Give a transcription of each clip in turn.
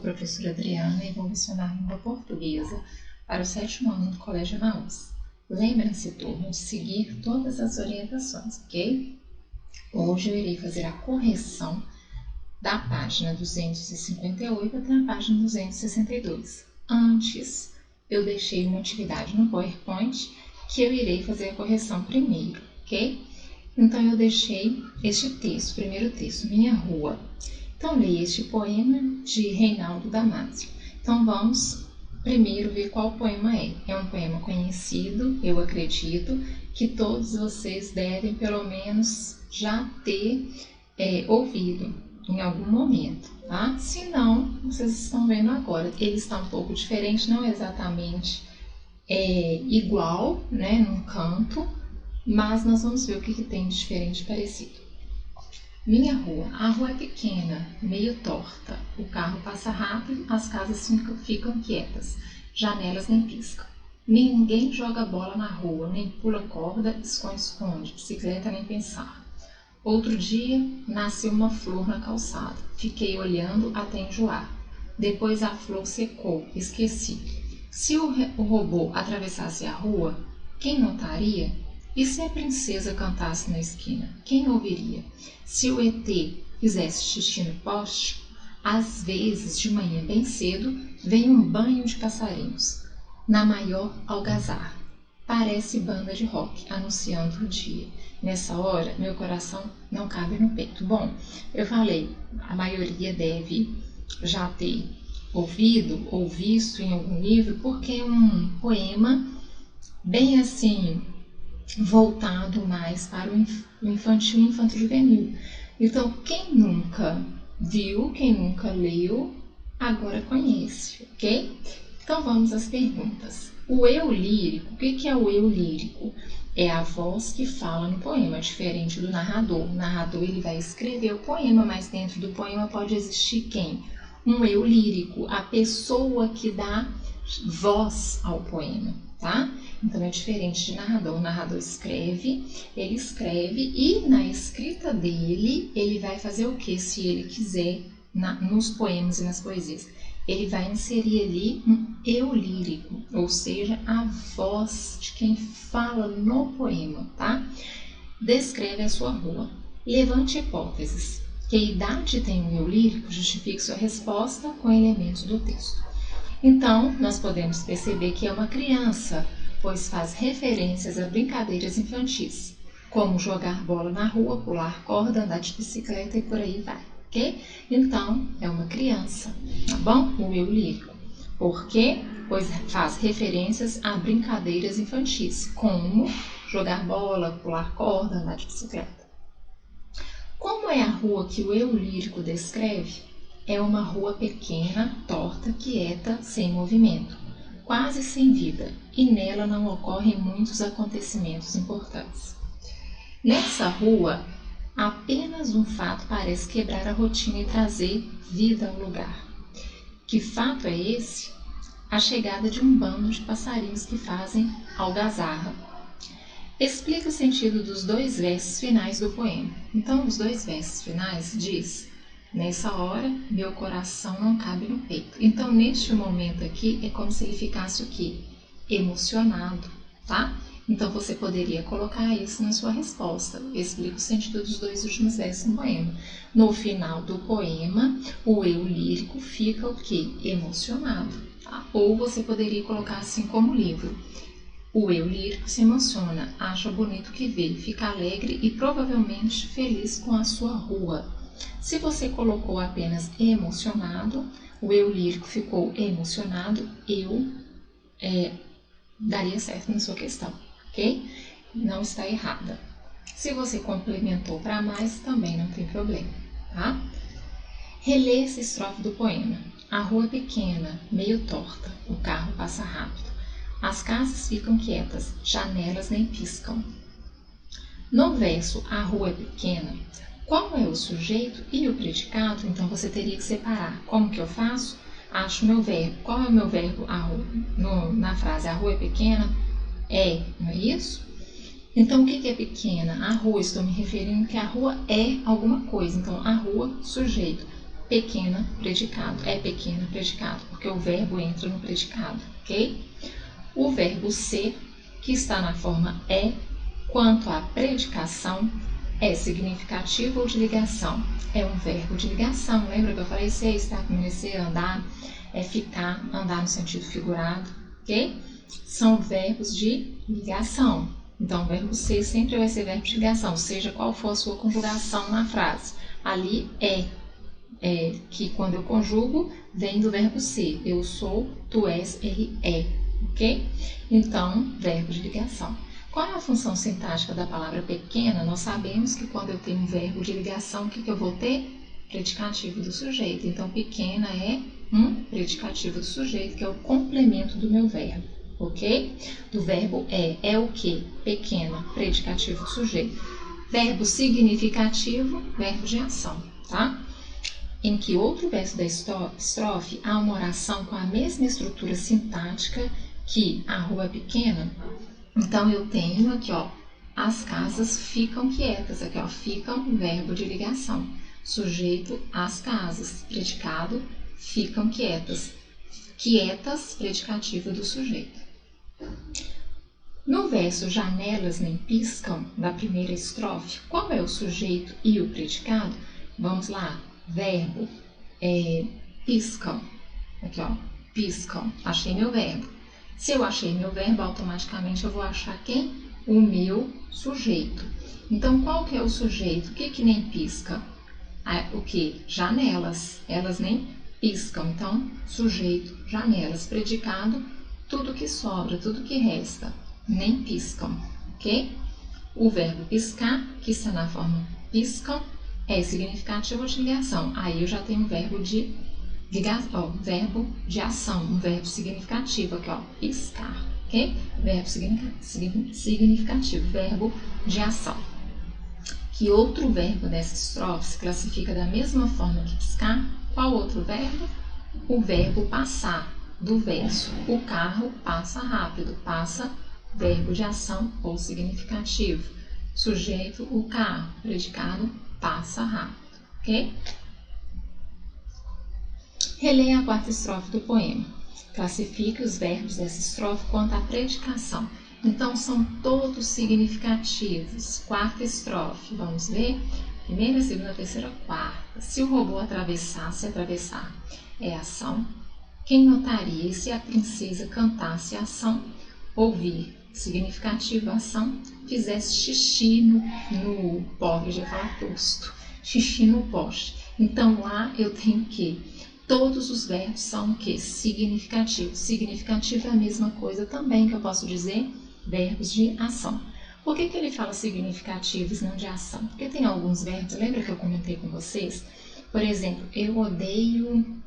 a professora Adriana e vou lecionar língua portuguesa para o 7º ano do Colégio Emaús. Lembrem-se, turma, de seguir todas as orientações, ok? Hoje eu irei fazer a correção da página 258 até a página 262. Antes, eu deixei uma atividade no PowerPoint que eu irei fazer a correção primeiro, ok? Então, eu deixei este texto, primeiro texto, Minha Rua. Então, leia este poema de Reinaldo Damasio. Então, vamos primeiro ver qual poema é. É um poema conhecido, eu acredito que todos vocês devem pelo menos já ter ouvido em algum momento, tá? Se não, vocês estão vendo agora. Ele está um pouco diferente, não exatamente igual, né, num canto, mas nós vamos ver o que tem de diferente e parecido. Minha rua. A rua é pequena, meio torta. O carro passa rápido, as casas ficam quietas. Janelas nem piscam. Ninguém joga bola na rua, nem pula corda, esconde-esconde, bicicleta nem pensar. Outro dia, nasceu uma flor na calçada. Fiquei olhando até enjoar. Depois a flor secou, esqueci. Se o robô atravessasse a rua, quem notaria? E se a princesa cantasse na esquina, quem ouviria? Se o ET fizesse xixi no poste, às vezes, de manhã bem cedo, vem um banho de passarinhos, na maior algazarra. Parece banda de rock, anunciando o dia. Nessa hora, meu coração não cabe no peito. Bom, eu falei, a maioria deve já ter ouvido ou visto em algum livro, porque é um poema bem assim, voltado mais para o infantil e infanto-juvenil. Então, quem nunca viu, quem nunca leu, agora conhece, ok? Então, vamos às perguntas. O eu lírico, o que é o eu lírico? É a voz que fala no poema, diferente do narrador. O narrador ele vai escrever o poema, mas dentro do poema pode existir quem? Um eu lírico, a pessoa que dá voz ao poema, tá? Então, é diferente de narrador. O narrador escreve, ele escreve e na escrita dele, ele vai fazer o que, se ele quiser, nos poemas e nas poesias? Ele vai inserir ali um eu lírico, ou seja, a voz de quem fala no poema, tá? Descreve a sua rua. Levante hipóteses. Que idade tem o eu lírico? Justifique sua resposta com elementos do texto. Então, nós podemos perceber que é uma criança, pois faz referências a brincadeiras infantis, como jogar bola na rua, pular corda, andar de bicicleta e por aí vai, ok? Então, é uma criança, tá bom? O eu lírico. Por quê? Pois faz referências a brincadeiras infantis, como jogar bola, pular corda, andar de bicicleta. Como é a rua que o eu lírico descreve? É uma rua pequena, torta, quieta, sem movimento, quase sem vida, e nela não ocorrem muitos acontecimentos importantes. Nessa rua, apenas um fato parece quebrar a rotina e trazer vida ao lugar. Que fato é esse? A chegada de um bando de passarinhos que fazem algazarra. Explica o sentido dos dois versos finais do poema. Então, os dois versos finais diz: nessa hora, meu coração não cabe no peito. Então, neste momento aqui, é como se ele ficasse o quê? Emocionado, tá? Então, você poderia colocar isso na sua resposta. Explica o sentido dos dois últimos versos do poema. No final do poema, o eu lírico fica o quê? Emocionado, tá? Ou você poderia colocar assim como livro. O eu lírico se emociona, acha bonito o que vê, fica alegre e provavelmente feliz com a sua rua. Se você colocou apenas emocionado, o eu lírico ficou emocionado, daria certo na sua questão, ok? Não está errada. Se você complementou para mais, também não tem problema, tá? Relê essa estrofe do poema. A rua é pequena, meio torta, o carro passa rápido. As casas ficam quietas, janelas nem piscam. No verso, a rua é pequena, qual é o sujeito e o predicado? Então, você teria que separar. Como que eu faço? Acho meu verbo. Qual é o meu verbo na frase? A rua é pequena? É, não é isso? Então, o que é pequena? A rua, estou me referindo que a rua é alguma coisa. Então, a rua, sujeito. pequena, predicado. É pequena, predicado, porque o verbo entra no predicado, ok? O verbo ser, que está na forma é, quanto à predicação, é significativo ou de ligação? É um verbo de ligação. Lembra que eu falei ser, estar, permanecer, andar, é ficar, andar no sentido figurado, ok? São verbos de ligação. Então, o verbo ser sempre vai ser verbo de ligação, seja qual for a sua conjugação na frase. Ali que quando eu conjugo, vem do verbo ser. Eu sou, tu és, ele é, ok? Então, verbo de ligação. Qual é a função sintática da palavra pequena? Nós sabemos que quando eu tenho um verbo de ligação, o que eu vou ter? Predicativo do sujeito. Então, pequena é um predicativo do sujeito, que é o complemento do meu verbo, ok? Do verbo é o que? Pequena, predicativo do sujeito. Verbo significativo, verbo de ação, tá? Em que outro verso da estrofe há uma oração com a mesma estrutura sintática que a rua é pequena. Então, eu tenho aqui, ó, as casas ficam quietas. Aqui, ó, ficam, verbo de ligação. Sujeito, as casas. Predicado, ficam quietas. Quietas, predicativo do sujeito. No verso janelas nem piscam, da primeira estrofe, qual é o sujeito e o predicado? Vamos lá. Verbo, piscam. Aqui, ó, piscam. Achei meu verbo. Se eu achei meu verbo, automaticamente eu vou achar quem? O meu sujeito. Então, qual que é o sujeito? O que nem pisca? O que? Janelas. Elas nem piscam. Então, sujeito, janelas. Predicado, tudo que sobra, tudo que resta. Nem piscam, ok? O verbo piscar, que está na forma piscam, é significativo de ligação. Aí eu já tenho um verbo de ligação, verbo de ação, um verbo significativo aqui, ó, piscar, ok? Verbo significativo, verbo de ação. Que outro verbo dessa estrofe se classifica da mesma forma que piscar? Qual outro verbo? O verbo passar, do verso. O carro passa rápido, passa, verbo de ação ou significativo. Sujeito, o carro. Predicado, passa rápido, ok? Releia a quarta estrofe do poema. Classifique os verbos dessa estrofe quanto à predicação. Então, são todos significativos. Quarta estrofe, vamos ver? Primeira, segunda, terceira, quarta. Se o robô atravessasse, atravessar é ação. Quem notaria? E se a princesa cantasse, ação. Ouvir, significativo, ação. Fizesse xixi no poste, já falar posto. Xixi no poste. Então, lá eu tenho que todos os verbos são o que? Significativos. Significativo é a mesma coisa também que eu posso dizer verbos de ação. Por que ele fala significativos, não de ação? Porque tem alguns verbos, lembra que eu comentei com vocês? Por exemplo, eu odeio,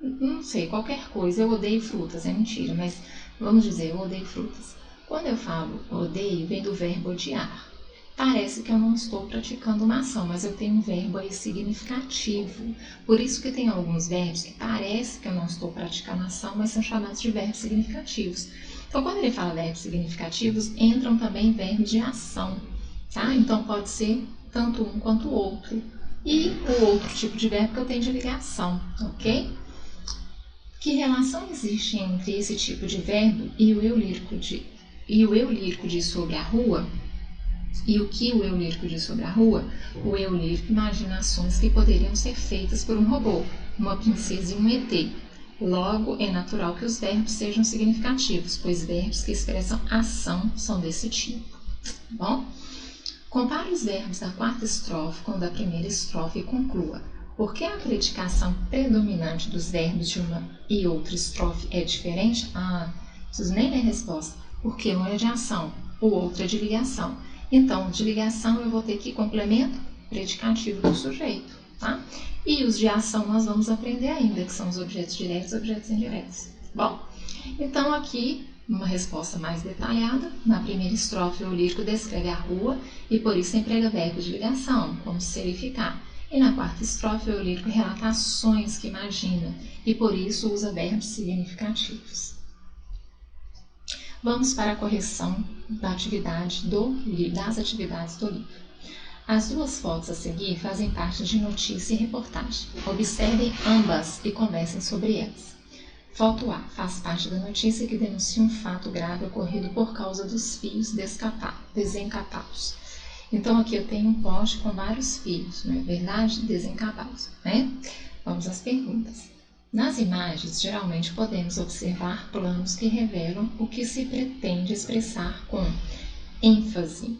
não sei, qualquer coisa, eu odeio frutas, é mentira, mas vamos dizer, eu odeio frutas. Quando eu falo odeio, vem do verbo odiar. Parece que eu não estou praticando uma ação, mas eu tenho um verbo aí significativo. Por isso que tem alguns verbos que parece que eu não estou praticando ação, mas são chamados de verbos significativos. Então, quando ele fala verbos significativos, entram também verbos de ação, tá? Então, pode ser tanto um quanto o outro. E o outro tipo de verbo que eu tenho de ligação, ok? Que relação existe entre esse tipo de verbo e o eu lírico diz sobre a rua? E o que o eu lírico diz sobre a rua? O eu lírico imagina ações que poderiam ser feitas por um robô, uma princesa e um ET. Logo, é natural que os verbos sejam significativos, pois verbos que expressam ação são desse tipo. Bom, compare os verbos da quarta estrofe com o da primeira estrofe e conclua. Por que a predicação predominante dos verbos de uma e outra estrofe é diferente? Não preciso nem ler a resposta. Porque um é de ação, o outro é de ligação. Então, de ligação eu vou ter que complemento predicativo do sujeito, tá? E os de ação nós vamos aprender ainda, que são os objetos diretos e objetos indiretos. Bom, então aqui uma resposta mais detalhada. Na primeira estrofe o lírico descreve a rua e por isso emprega verbos de ligação, como ser e ficar. E na quarta estrofe o lírico relata ações que imagina e por isso usa verbos significativos. Vamos para a correção das atividades do livro. As duas fotos a seguir fazem parte de notícia e reportagem. Observem ambas e conversem sobre elas. Foto A faz parte da notícia que denuncia um fato grave ocorrido por causa dos fios desencapados. Então aqui eu tenho um poste com vários fios, não é verdade? Desencapados, né? Vamos às perguntas. Nas imagens, geralmente podemos observar planos que revelam o que se pretende expressar com ênfase.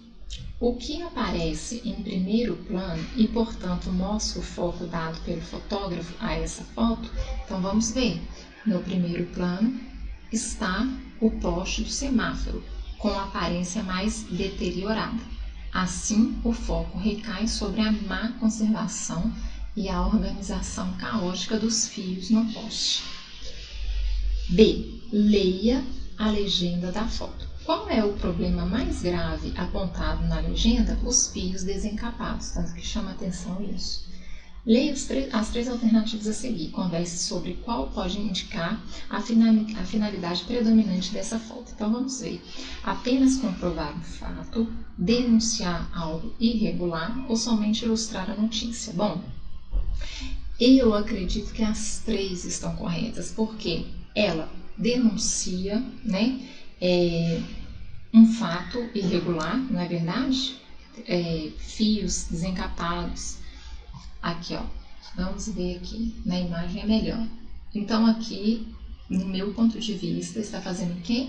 O que aparece em primeiro plano e, portanto, mostra o foco dado pelo fotógrafo a essa foto? Então, vamos ver. No primeiro plano está o poste do semáforo, com aparência mais deteriorada. Assim, o foco recai sobre a má conservação e a organização caótica dos fios no poste. B. Leia a legenda da foto. Qual é o problema mais grave apontado na legenda? Os fios desencapados, tanto que chama atenção isso. Leia as três alternativas a seguir. Converse sobre qual pode indicar a finalidade predominante dessa foto. Então, vamos ver. Apenas comprovar um fato, denunciar algo irregular ou somente ilustrar a notícia? Bom, eu acredito que as três estão corretas, porque ela denuncia, né, um fato irregular, não é verdade? Fios desencapados. Aqui, ó, vamos ver aqui, na imagem é melhor. Então, aqui, no meu ponto de vista, está fazendo o quê?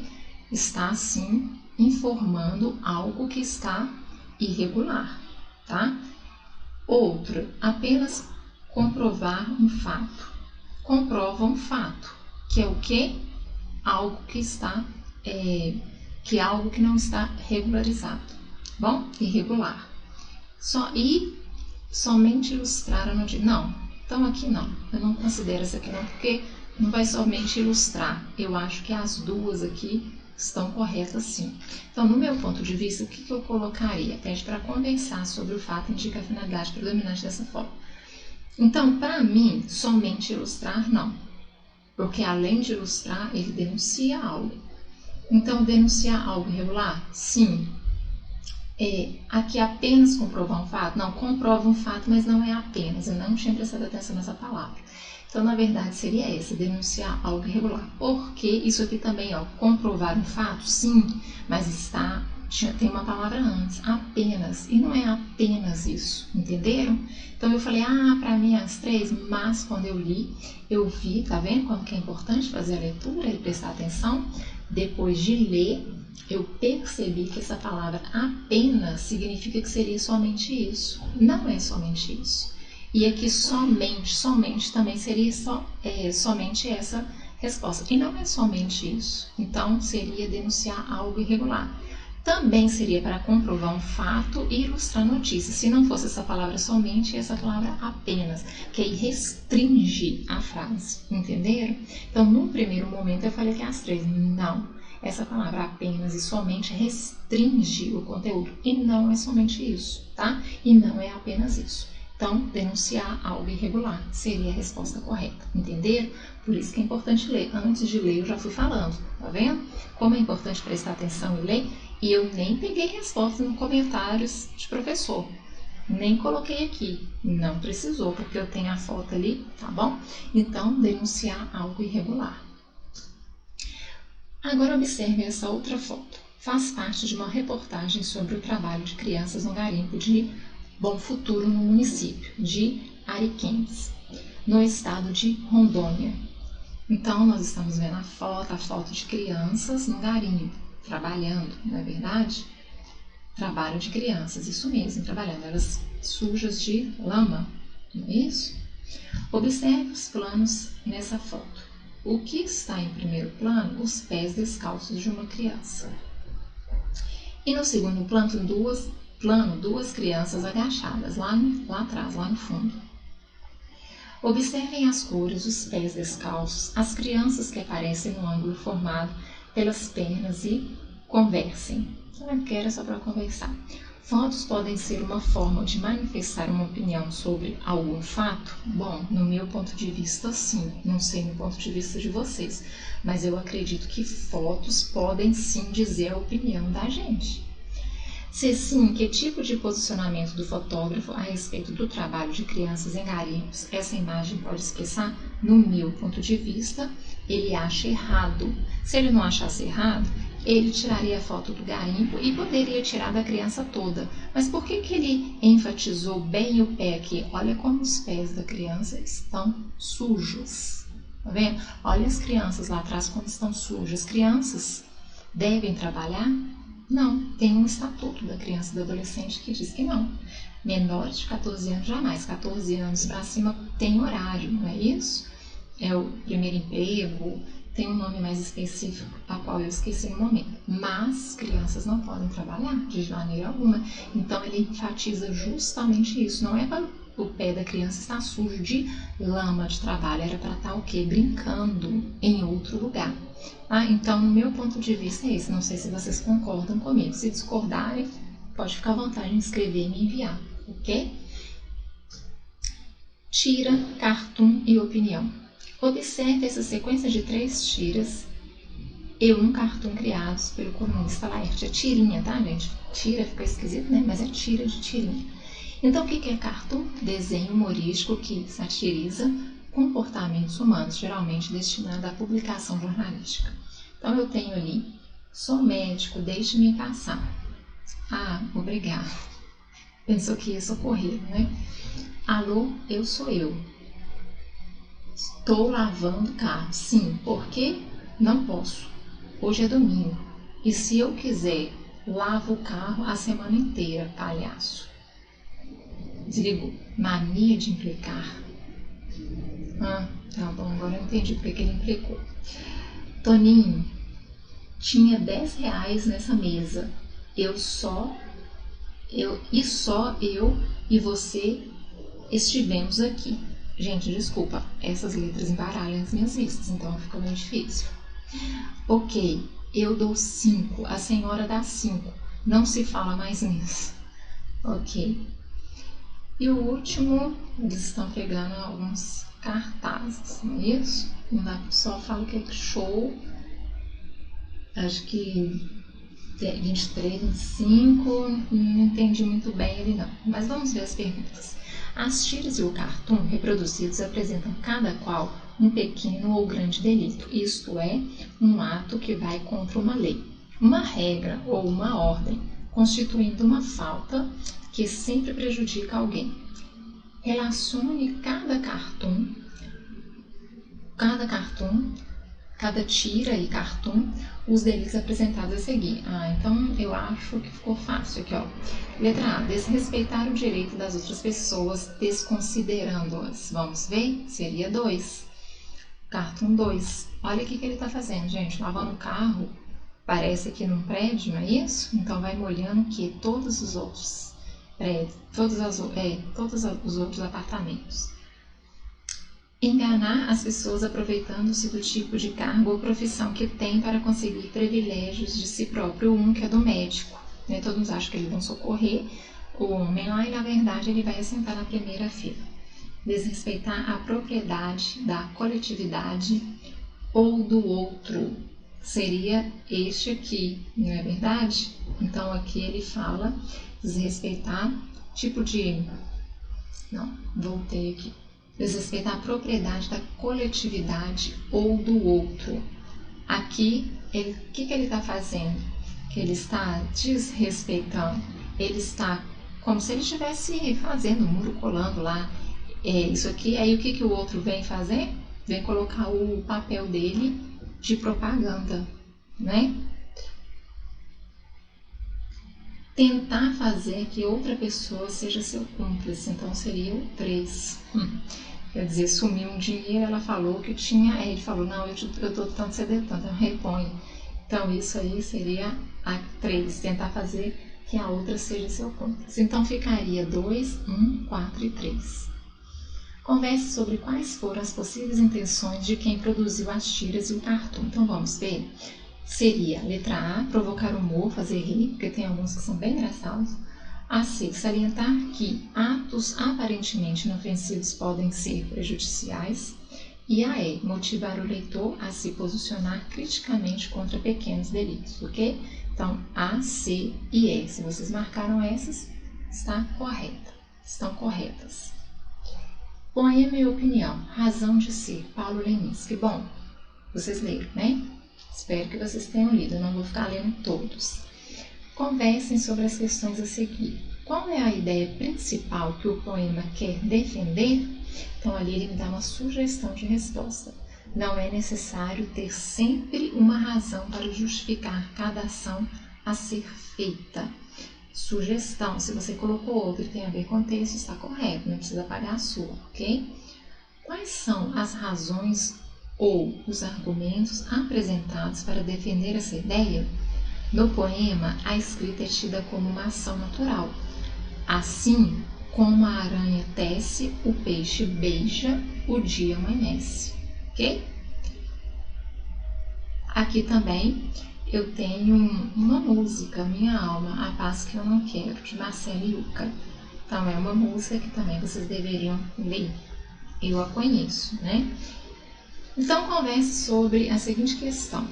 Está, sim, informando algo que está irregular, tá? Outro, apenas comprovar um fato. Comprova um fato, que é o quê? Algo que está, que é algo que não está regularizado. Bom, irregular. Somente ilustrar a notícia. Não, então aqui não. Eu não considero essa aqui não, porque não vai somente ilustrar. Eu acho que as duas aqui estão corretas sim. Então, no meu ponto de vista, o que eu colocaria? Pede para conversar sobre o fato indica a finalidade predominante dessa foto. Então, para mim, somente ilustrar não. Porque além de ilustrar, ele denuncia algo. Então, denunciar algo irregular? Sim. Aqui apenas comprovar um fato? Não, comprova um fato, mas não é apenas. Eu não tinha prestado atenção nessa palavra. Então, na verdade, seria essa, denunciar algo irregular. Porque isso aqui também, ó, comprovar um fato? Sim, mas tem uma palavra antes, apenas. E não é apenas isso, entenderam? Então, eu falei, para mim as três, mas quando eu li, eu vi, tá vendo como que é importante fazer a leitura e prestar atenção? Depois de ler, eu percebi que essa palavra apenas significa que seria somente isso. Não é somente isso. E aqui somente também seria somente essa resposta. E não é somente isso. Então, seria denunciar algo irregular. Também seria para comprovar um fato e ilustrar a notícia. Se não fosse essa palavra somente, essa palavra apenas, que aí restringe a frase. Entenderam? Então, no primeiro momento, eu falei que as três. Não. Essa palavra apenas e somente restringe o conteúdo. E não é somente isso, tá? E não é apenas isso. Então, denunciar algo irregular seria a resposta correta. Entenderam? Por isso que é importante ler. Antes de ler, eu já fui falando. Tá vendo? Como é importante prestar atenção e ler. E eu nem peguei resposta nos comentários de professor. Nem coloquei aqui. Não precisou, porque eu tenho a foto ali, tá bom? Então, denunciar algo irregular. Agora observe essa outra foto. Faz parte de uma reportagem sobre o trabalho de crianças no garimpo de Bom Futuro no município de Ariquemes, no estado de Rondônia. Então, nós estamos vendo a foto de crianças no garimpo, trabalhando, não é verdade? Trabalho de crianças, isso mesmo, trabalhando, elas sujas de lama, não é isso? Observe os planos nessa foto. O que está em primeiro plano? Os pés descalços de uma criança. E no segundo plano, duas crianças agachadas, lá atrás, lá no fundo. Observem as cores, os pés descalços, as crianças que aparecem no ângulo formado pelas pernas e conversem. Não quero só para conversar. Fotos podem ser uma forma de manifestar uma opinião sobre algum fato? Bom, no meu ponto de vista, sim. Não sei no ponto de vista de vocês, mas eu acredito que fotos podem sim dizer a opinião da gente. Se sim, que tipo de posicionamento do fotógrafo a respeito do trabalho de crianças em garimpos essa imagem pode expressar? No meu ponto de vista, ele acha errado. Se ele não achasse errado, ele tiraria a foto do garimpo e poderia tirar da criança toda. Mas por que ele enfatizou bem o pé aqui? Olha como os pés da criança estão sujos. Tá vendo? Olha as crianças lá atrás como estão sujas. Crianças devem trabalhar? Não, tem um estatuto da criança e do adolescente que diz que não. Menores de 14 anos jamais, 14 anos para cima tem horário, não é isso? É o primeiro emprego, tem um nome mais específico, a qual eu esqueci no momento. Mas crianças não podem trabalhar de maneira alguma. Então ele enfatiza justamente isso, não é para o pé da criança estar sujo de lama de trabalho, era para estar o quê? Brincando em outro lugar. Então, no meu ponto de vista é esse. Não sei se vocês concordam comigo. Se discordarem, pode ficar à vontade de escrever e me enviar, ok? Tira, cartoon e opinião. Observe essa sequência de 3 tiras e um cartoon criados pelo colunista Laerte. É tirinha, tá, gente? Tira fica esquisito, né? Mas é tira de tirinha. Então, o que é cartoon? Desenho humorístico que satiriza comportamentos humanos, geralmente destinado à publicação jornalística. Então, eu tenho ali, sou médico, deixe-me passar. Ah, obrigado. Pensou que ia socorrer, né? Alô, eu sou eu. Estou lavando o carro. Sim, por quê? Não posso. Hoje é domingo. E se eu quiser, lavo o carro a semana inteira, palhaço. Desligou. Mania de implicar. Tá bom, agora eu entendi porque ele implicou. Toninho, tinha 10 reais nessa mesa. Só eu e você estivemos aqui. Gente, desculpa, essas letras embaralham as minhas vistas, então fica meio difícil. Ok, eu dou 5, a senhora dá 5. Não se fala mais nisso. Ok. E o último, eles estão pegando alguns cartazes, não é isso? Não dá, só falo que é show. Acho que 23, 25, não entendi muito bem ele não. Mas vamos ver as perguntas. As tiras e o cartoon reproduzidos apresentam cada qual um pequeno ou grande delito, isto é, um ato que vai contra uma lei, uma regra ou uma ordem, constituindo uma falta que sempre prejudica alguém. Relacione cada tira e cartoon, os delitos apresentados a seguir. Então eu acho que ficou fácil aqui, ó. Letra A, desrespeitar o direito das outras pessoas, desconsiderando-as. Vamos ver? Seria 2. Cartoon 2. Olha o que ele está fazendo, gente. Lavando o carro, parece aqui num prédio, não é isso? Então vai molhando o que? Todos os outros prédios, todos os outros apartamentos. Enganar as pessoas aproveitando-se do tipo de cargo ou profissão que tem para conseguir privilégios de si próprio, que é do médico. Né? Todos acham que eles vão socorrer o homem lá e, na verdade, ele vai assentar na primeira fila. Desrespeitar a propriedade da coletividade ou do outro. Seria este aqui, não é verdade? Então, aqui ele fala desrespeitar tipo de... Não, voltei aqui. Desrespeitar a propriedade da coletividade ou do outro. Aqui, o que ele está fazendo? Que ele está desrespeitando. Ele está como se ele estivesse fazendo, muro colando lá. Isso aqui, aí o que o outro vem fazer? Vem colocar o papel dele de propaganda, né? Tentar fazer que outra pessoa seja seu cúmplice, então seria o 3. Quer dizer, sumiu um dinheiro, ela falou que tinha, ele falou, não, eu estou tanto sedentando, eu reponho. Então isso aí seria a 3, tentar fazer que a outra seja seu cúmplice. Então ficaria 2, 1, 4 e 3. Converse sobre quais foram as possíveis intenções de quem produziu as tiras e o cartoon. Então vamos ver. Seria, letra A, provocar humor, fazer rir, porque tem alguns que são bem engraçados. A C, salientar que atos aparentemente inofensivos podem ser prejudiciais. E a E, motivar o leitor a se posicionar criticamente contra pequenos delitos, ok? Então, A, C e E. Se vocês marcaram essas, estão corretas. Poema e opinião, razão de ser, Paulo Leminski. Bom, vocês leram, né? Espero que vocês tenham lido, eu não vou ficar lendo todos. Conversem sobre as questões a seguir. Qual é a ideia principal que o poema quer defender? Então, ali ele me dá uma sugestão de resposta. Não é necessário ter sempre uma razão para justificar cada ação a ser feita. Sugestão, se você colocou outra e tem a ver com o texto, está correto, não precisa apagar a sua, ok? Quais são as razões ou os argumentos apresentados para defender essa ideia? No poema, a escrita é tida como uma ação natural. Assim como a aranha tece, o peixe beija, o dia amanhece, ok? Aqui também eu tenho uma música, Minha Alma, A Paz Que Eu Não Quero, de Marcelo Yuca. Então é uma música que também vocês deveriam ler. Eu a conheço, né? Então converse sobre a seguinte questão.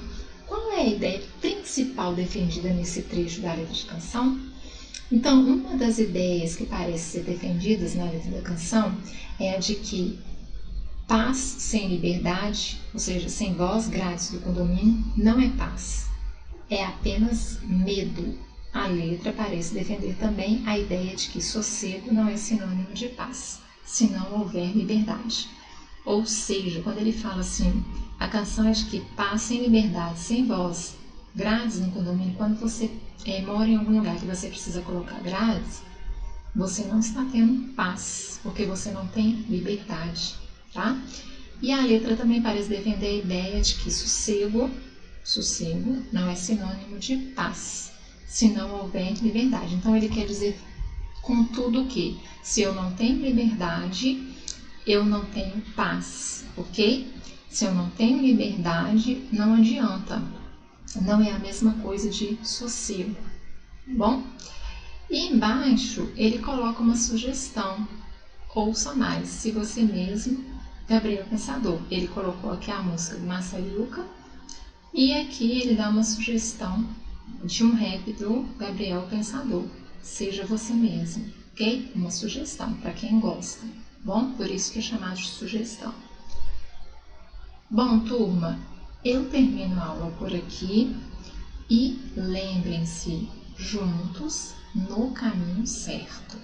Qual é a ideia principal defendida nesse trecho da letra de canção? Então, uma das ideias que parece ser defendidas na letra da canção é a de que paz sem liberdade, ou seja, sem voz, grades do condomínio, não é paz. É apenas medo. A letra parece defender também a ideia de que sossego não é sinônimo de paz, se não houver liberdade. Ou seja, quando ele fala assim, a canção é de que paz sem liberdade, sem voz, grades no condomínio, quando você mora em algum lugar que você precisa colocar grades, você não está tendo paz, porque você não tem liberdade, tá? E a letra também parece defender a ideia de que sossego não é sinônimo de paz, se não houver liberdade. Então ele quer dizer, contudo, que se eu não tenho liberdade, eu não tenho paz, ok? Se eu não tenho liberdade, não adianta. Não é a mesma coisa de sossego, bom? E embaixo ele coloca uma sugestão. Ouça mais, se você mesmo, Gabriel Pensador. Ele colocou aqui a música do Marcelo Yuca e aqui ele dá uma sugestão de um rap do Gabriel Pensador. Seja você mesmo, ok? Uma sugestão para quem gosta, bom? Por isso que é chamado de sugestão. Bom, turma, eu termino a aula por aqui e lembrem-se, juntos no caminho certo.